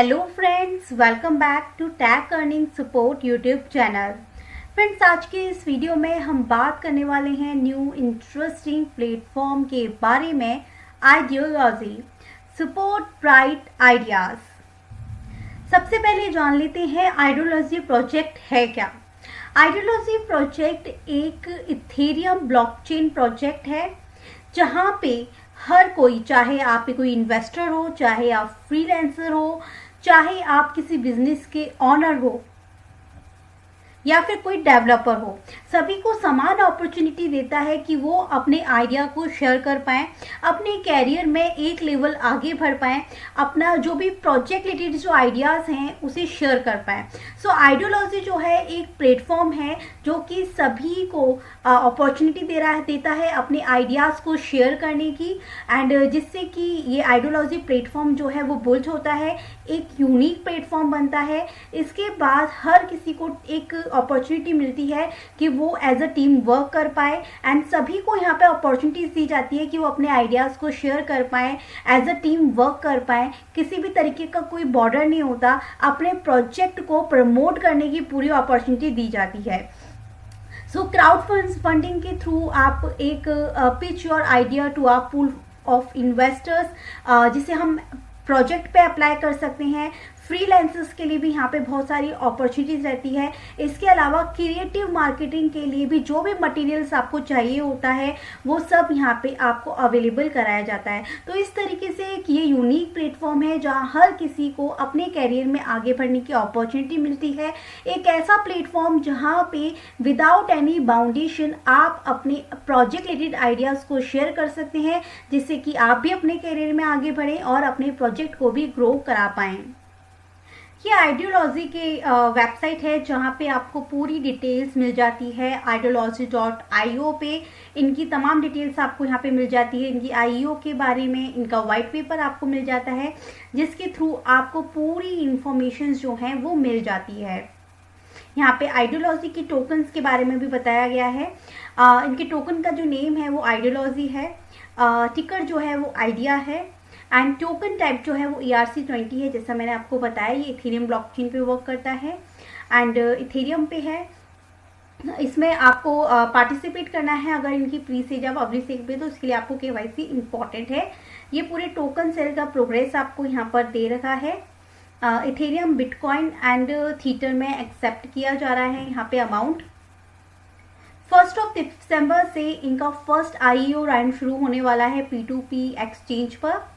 Hello friends, welcome back to tech earning support YouTube channel. Friends, आज के इस video में हम बात करने वाले हैं न्यू इंटरेस्टिंग प्लेटफॉर्म के बारे में, आइडियोलॉजी सपोर्ट ब्राइट आइडियाज। सबसे पहले जान लेते हैं आइडियोलॉजी प्रोजेक्ट है क्या। आइडियोलॉजी प्रोजेक्ट एक इथेरियम ब्लॉकचेन प्रोजेक्ट है जहां पे हर कोई, चाहे आप कोई इन्वेस्टर हो, चाहे आप फ्रीलांसर हो, चाहे आप किसी बिजनेस के ऑनर हो या फिर कोई डेवलपर हो, सभी को समान अपॉर्चुनिटी देता है कि वो अपने आइडिया को शेयर कर पाएँ, अपने कैरियर में एक लेवल आगे बढ़ पाएँ, अपना जो भी प्रोजेक्ट रिलेटेड जो आइडियाज़ हैं उसे शेयर कर पाएँ। सो आइडियोलॉजी जो है एक प्लेटफॉर्म है जो कि सभी को अपॉर्चुनिटी देता है अपने आइडियाज़ को शेयर करने की, एंड जिससे कि ये आइडियोलॉजी प्लेटफॉर्म जो है वो बुल्ड होता है, एक यूनिक प्लेटफॉर्म बनता है। इसके बाद हर किसी को एक अपॉर्चुनिटी मिलती है कि वो एज अ टीम वर्क कर पाए, एंड सभी को यहाँ पे अपॉर्चुनिटीज दी जाती है कि वो अपने आइडियाज़ को शेयर कर पाए, एज अ टीम वर्क कर पाए। किसी भी तरीके का कोई बॉर्डर नहीं होता, अपने प्रोजेक्ट को प्रमोट करने की पूरी अपॉर्चुनिटी दी जाती है। सो क्राउड फंडिंग के थ्रू आप एक pitch your idea to a pool of investors, जिसे हम प्रोजेक्ट पे अप्लाई कर सकते हैं। फ्रीलांसर्स के लिए भी यहाँ पे बहुत सारी अपॉर्चुनिटीज़ रहती है। इसके अलावा क्रिएटिव मार्केटिंग के लिए भी जो भी मटेरियल्स आपको चाहिए होता है वो सब यहाँ पे आपको अवेलेबल कराया जाता है। तो इस तरीके से एक ये यूनिक प्लेटफॉर्म है जहाँ हर किसी को अपने कैरियर में आगे बढ़ने की अपॉर्चुनिटी मिलती है। एक ऐसा प्लेटफॉर्म जहाँ पे विदाउट एनी बाउंडेशन आप अपने प्रोजेक्ट रिलेटेड आइडियाज़ को शेयर कर सकते हैं, जिससे कि आप भी अपने कैरियर में आगे बढ़ें और अपने प्रोजेक्ट को भी ग्रो करा पाएँ। ये आइडियोलॉजी के वेबसाइट है जहाँ पे आपको पूरी डिटेल्स मिल जाती है। ideology.io पे इनकी तमाम डिटेल्स आपको यहाँ पे मिल जाती है। इनकी IEO के बारे में इनका वाइट पेपर आपको मिल जाता है, जिसके थ्रू आपको पूरी इंफॉर्मेशन जो हैं वो मिल जाती है। यहाँ पे आइडियोलॉजी की टोकन्स के बारे में भी बताया गया है। इनके टोकन का जो नेम है वो आइडियोलॉजी है, टिकर जो है वो आइडिया है, एंड टोकन टाइप जो है वो ERC20 है। जैसा मैंने आपको बताया, ये इथेरियम ब्लॉकचेन पे वर्क करता है एंड इथेरियम पे है। इसमें आपको पार्टिसिपेट करना है अगर इनकी प्री सेज या पब्लिक सेज पे, तो इसके लिए आपको KYC इम्पॉर्टेंट है। ये पूरे टोकन सेल का प्रोग्रेस आपको यहाँ पर दे रखा है। इथेरियम, बिटकॉइन एंड थीटर में एक्सेप्ट किया जा रहा है यहाँ पे अमाउंट। 1 दिसंबर से इनका फर्स्ट IEO राउंड शुरू होने वाला है P2P एक्सचेंज पर।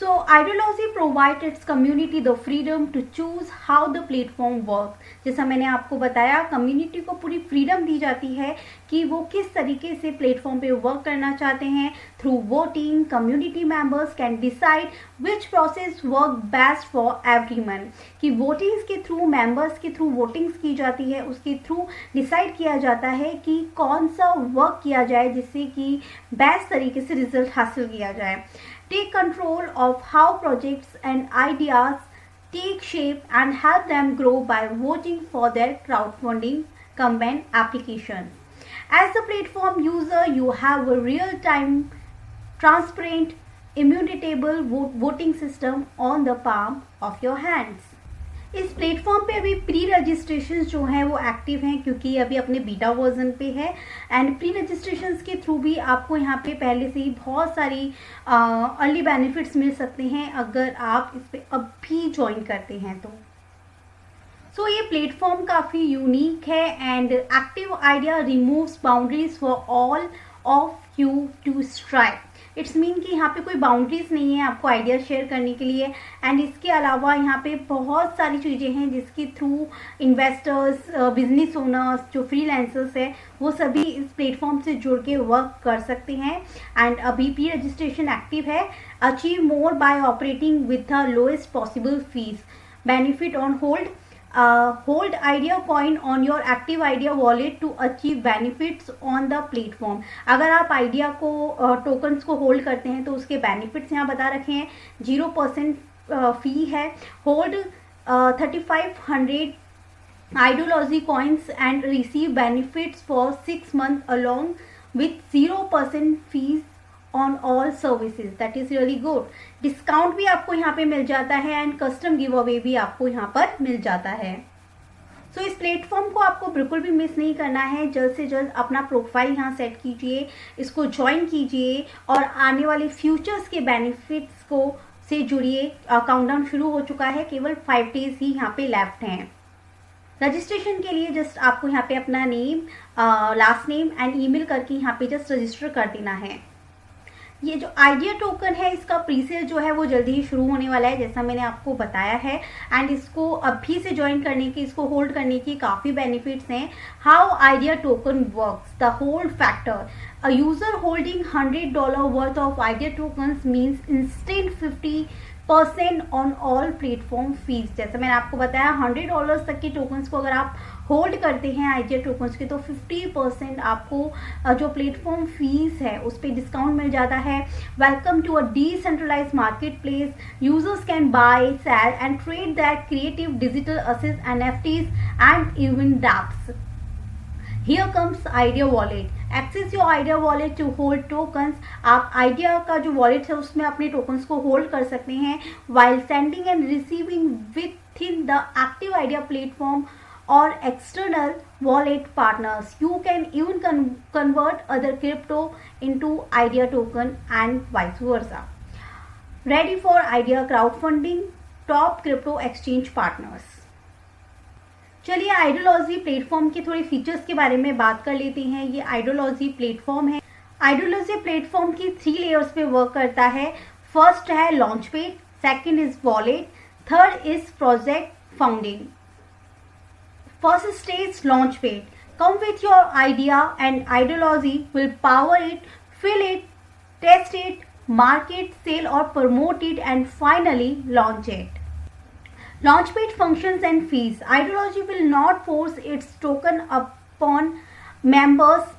So Ideology provides its community the freedom to choose how the platform works। जैसा मैंने आपको बताया, कम्युनिटी को पूरी फ्रीडम दी जाती है कि वो किस तरीके से प्लेटफॉर्म पे वर्क करना चाहते हैं। Through voting, community members can decide which process work best for everyone. कि वोटिंग्स के थ्रू, मेंबर्स के थ्रू वोटिंग्स की जाती है, उसके थ्रू डिसाइड किया जाता है कि कौन सा वर्क किया जाए जिससे कि बेस्ट तरीके से रिजल्ट हासिल किया जाए। Take control of how projects and ideas take shape and help them grow by voting for their crowdfunding campaign applications. As a platform user, you have a real-time, transparent, immutable voting system on the palm of your hands. इस platform पे अभी pre registration जो हैं वो active हैं, क्योंकि अभी अपने बीटा वर्जन पे है। एंड प्री रजिस्ट्रेशन के थ्रू भी आपको यहाँ पे पहले से ही बहुत सारी अर्ली बेनिफिट्स मिल सकते हैं अगर आप इस पे अभी ज्वाइन करते हैं तो। सो ये प्लेटफॉर्म काफ़ी यूनिक है and active idea removes boundaries for all of you to strike. It's mean कि यहाँ पे कोई बाउंड्रीज नहीं है आपको आइडिया शेयर करने के लिए। एंड इसके अलावा यहाँ पे बहुत सारी चीज़ें हैं जिसके थ्रू इन्वेस्टर्स, बिजनेस ओनर्स, जो फ्रीलांसर्स है, वो सभी इस प्लेटफॉर्म से जुड़ के वर्क कर सकते हैं। एंड अभी प्री रजिस्ट्रेशन एक्टिव है। Achieve more by operating with the lowest possible fees. Benefit on hold, hold idea coin on your active idea wallet to achieve benefits on the platform। अगर आप idea को tokens को hold करते हैं तो उसके benefits यहाँ बता रखे हैं। 0% फी है। Hold 3500 ideology coins and receive benefits for 6 months along with 0% fees on all services, that is really good. Discount भी आपको यहाँ पे मिल जाता है एंड कस्टम गिव अवे भी आपको यहाँ पर मिल जाता है। सो इस प्लेटफॉर्म को आपको बिल्कुल भी मिस नहीं करना है। जल्द से जल्द अपना प्रोफाइल यहाँ सेट कीजिए, इसको ज्वाइन कीजिए और आने वाले फ्यूचर्स के बेनिफिट्स को से जुड़िए। काउंटडाउन शुरू हो चुका है, केवल 5 डेज ही यहाँ पे लेफ्ट हैं। रजिस्ट्रेशन के लिए जस्ट आपको यहाँ पे अपना name, last name and email करके यहाँ पे जस्ट रजिस्टर कर देना है। ये जो आइडिया टोकन है इसका प्रीसेल जो है वो जल्दी ही शुरू होने वाला है, जैसा मैंने आपको बताया है। एंड इसको अभी से ज्वाइन करने की, इसको होल्ड करने की काफ़ी बेनिफिट्स हैं। How idea token works, the hold factor, a user holding $100 worth of idea tokens means instant 50% on all platform fees. जैसे मैंने आपको बताया $100 तक के टोकन्स को अगर आप होल्ड करते हैं आइडिया टोकन्स के, तो 50% आपको जो प्लेटफॉर्म फीस है उस पर डिस्काउंट मिल जाता है। Welcome to a decentralised market place, users can buy, sell and trade that creative digital assets, NFTs and even dapps. Here comes Idea Wallet. Access your Idea Wallet to hold tokens. आप Idea का जो wallet है उसमें अपने tokens को hold कर सकते हैं while sending and receiving within the active Idea platform or external wallet partners. You can even convert other crypto into Idea token and vice versa. Ready for Idea crowdfunding? Top crypto exchange partners. चलिए ideology platform के थोड़े features के बारे में बात कर लेते हैं। ये आइडियोलॉजी प्लेटफॉर्म है। आइडियोलॉजी प्लेटफॉर्म की 3 लेयर्स पे वर्क करता है। फर्स्ट है launch pad, second is wallet, third is project founding. First stage launch pad, come with your idea and ideology will power it, fill it, test it, market, sell और promote it and finally launch it. Launchpad functions and fees. Ideology will not force its token upon members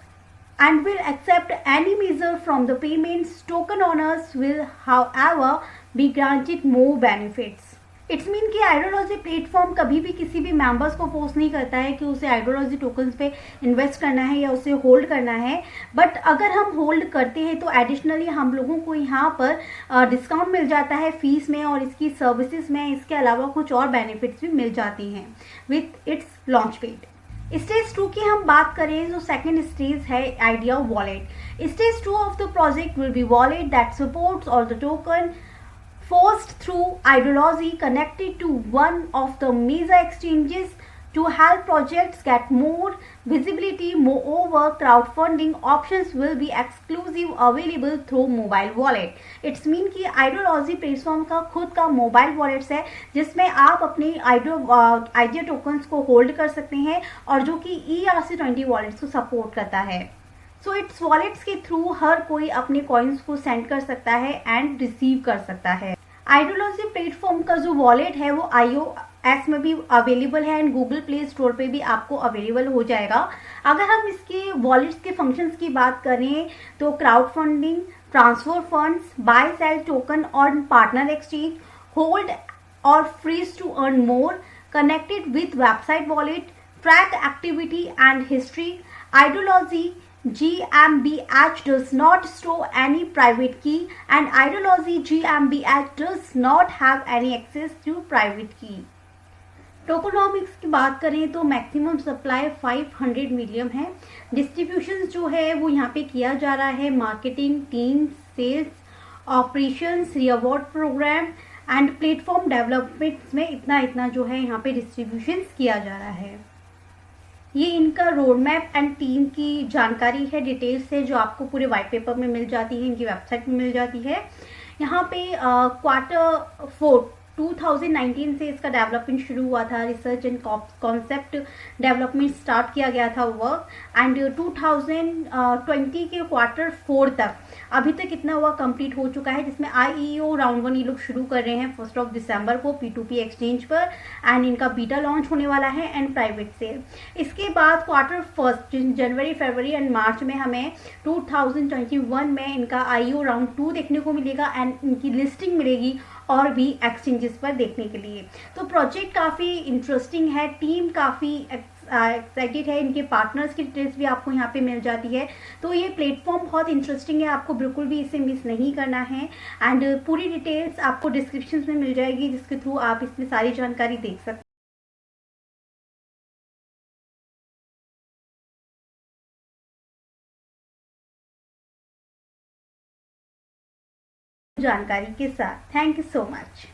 and will accept any measure from the payments. Token owners will, however, be granted more benefits. It's mean कि ideology platform कभी भी किसी भी members को force नहीं करता है कि उसे आइडियोलॉजी टोकन्स पे इन्वेस्ट करना है या उसे होल्ड करना है। बट अगर हम होल्ड करते हैं तो एडिशनली हम लोगों को यहाँ पर डिस्काउंट मिल जाता है फीस में और इसकी सर्विसेज में। इसके अलावा कुछ और बेनिफिट्स भी मिल जाती हैं with its launch paid. Stage 2 की हम बात करें तो सेकेंड स्टेज है idea wallet. Stage 2 of the project will be wallet that supports all the token forced through Ideology connected to one of the major exchanges to help projects get more visibility. Moreover, crowdfunding options will be exclusive available through mobile wallet. It's mean कि Ideology platform का खुद का mobile wallets है जिसमें आप अपने idea tokens को hold कर सकते हैं और जो कि ERC20 वॉलेट्स को सपोर्ट करता है। सो इट्स वॉलेट्स के थ्रू हर कोई अपने कॉइन्स को सेंड कर सकता है एंड रिसीव कर सकता है। आइडियोलॉजी प्लेटफॉर्म का जो वॉलेट है वो iOS में भी अवेलेबल है एंड गूगल प्ले स्टोर पे भी आपको अवेलेबल हो जाएगा। अगर हम इसके वॉलेट्स के फंक्शंस की बात करें तो crowdfunding, transfer funds, buy sell token और पार्टनर एक्सचेंज, होल्ड और freeze to earn more, connected with website wallet, track activity and history. Ideology GmbH does not store any private key and Ideology GmbH does not have any access to private key. Tokenomics की बात करें तो maximum supply 500 million है। Distribution जो है वो यहाँ पे किया जा रहा है marketing team, sales, operations, reward program and platform development में इतना जो है यहाँ पे डिस्ट्रीब्यूशन किया जा रहा है। ये इनका रोड मैप एंड टीम की जानकारी है, डिटेल्स है जो आपको पूरे वाइट पेपर में मिल जाती है, इनकी वेबसाइट में मिल जाती है। यहाँ पे Q4 2019 से इसका डेवलपमेंट शुरू हुआ था, research and concept development start किया गया था वर्क एंड 2020 के Q4 तक अभी तक इतना हुआ कंप्लीट हो चुका है, जिसमें IEO राउंड 1 ये लोग शुरू कर रहे हैं 1 दिसंबर को P2P एक्सचेंज पर एंड इनका बीटा लॉन्च होने वाला है एंड प्राइवेट सेल। इसके बाद Q1 जनवरी, फरवरी एंड मार्च में हमें 2021 में इनका IEO राउंड 2 देखने को मिलेगा एंड इनकी लिस्टिंग मिलेगी और भी एक्सचेंजेस पर देखने के लिए। तो प्रोजेक्ट काफ़ी इंटरेस्टिंग है, टीम काफ़ी एक्साइटेड है। इनके पार्टनर्स की डिटेल्स भी आपको यहाँ पे मिल जाती है। तो ये प्लेटफॉर्म बहुत इंटरेस्टिंग है, आपको बिल्कुल भी इसे मिस नहीं करना है। एंड पूरी डिटेल्स आपको डिस्क्रिप्शन में मिल जाएगी, जिसके थ्रू आप इसमें सारी जानकारी देख सकते हैं। जानकारी के साथ थैंक यू सो मच।